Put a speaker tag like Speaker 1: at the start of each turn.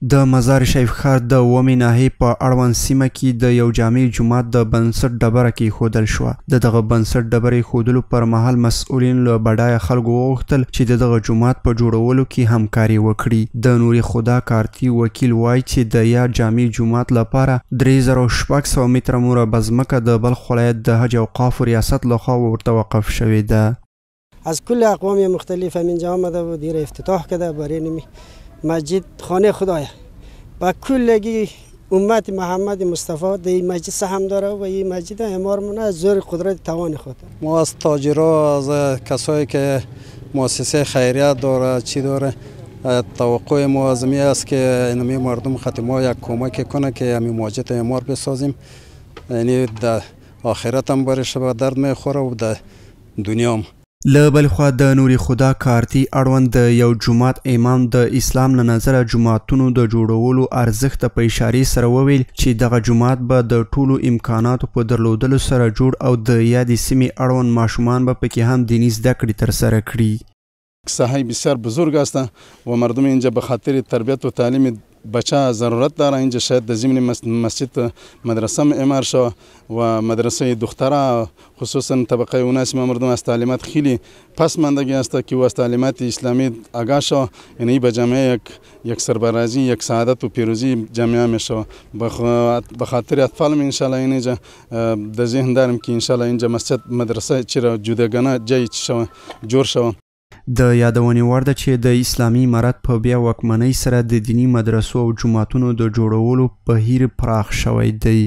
Speaker 1: د مزار شریف ښار د اومې ناحیې په اړوند سیمه کې د یو جامع جومات د بنسټ ډبره کېښودل شوه. د دغه بنسټ ډبرې ایښودلو پر مهال مسؤلین له بډایه خلکو وغوښتل چې د دغه جومات په جوړولو کې همکاري وکړي. د نور خدا کارتي وکیل وایي چې د یا جامع جومات لپاره 3600 متره مربع ځمکه د بلخ ولایت د حج اوقافو ریاست لخوا ورته وقف شوې ده.
Speaker 2: از کل اقوام مختلف اینجا آمده و دیر افتتاح کرده برای نمی مسجد خانه خدایه و کلگی امت محمد مصطفی در این مسجد سهم داره و این مسجد اعمار مونه از زور قدرت توان خود.
Speaker 3: ما از تاجرها، از کسایی که مؤسسه خیریه داره چی داره، توقع ما از می است که اینمی مردم خاتمه یک کمک کنه که همین مسجد اعمار بسازیم، یعنی در آخرت هم برش به درد میخوره و در دنیا هم.
Speaker 1: له بل خوا د نور خدا کارتي اړوند د یو جومات امام د اسلام له نظره جوماتونو د جوړولو ارزښت په اشارې سره وویل چې دغه جومات به د ټولو امکاناتو په درلودلو سره جوړ او د یادې سیمې اړوند ماشومان به پکې هم دینی زده کړې ترسره کړي.
Speaker 4: ساحه بسیار بزرگ است و مردم اینجا به خاطر تربیت و تعلیم بچه ضرورت داره. اینجا شاید در ضمن مسجد مدرسه اعمار شود و مدرسه دخترها خصوصا طبقه اوناسی مردم از تعلیمات خیلی پس ماندگی است که و از تعلیمات اسلامی آگاه شود، یعنی به جامعه یک سربرازی، یک سعادت و پیروزی جامعه میشه. به خاطر اطفال ان شاء الله اینجا در ذهن دارم که ان شاء الله اینجا مسجد مدرسه چرا جداگانه جای جوړ شود.
Speaker 1: د یادونې وړ ده چې د اسلامي امارت په بیا واکمنۍ سره د دینی مدرسو او جوماتونو د جوړولو بهیر پراخ شوی دی.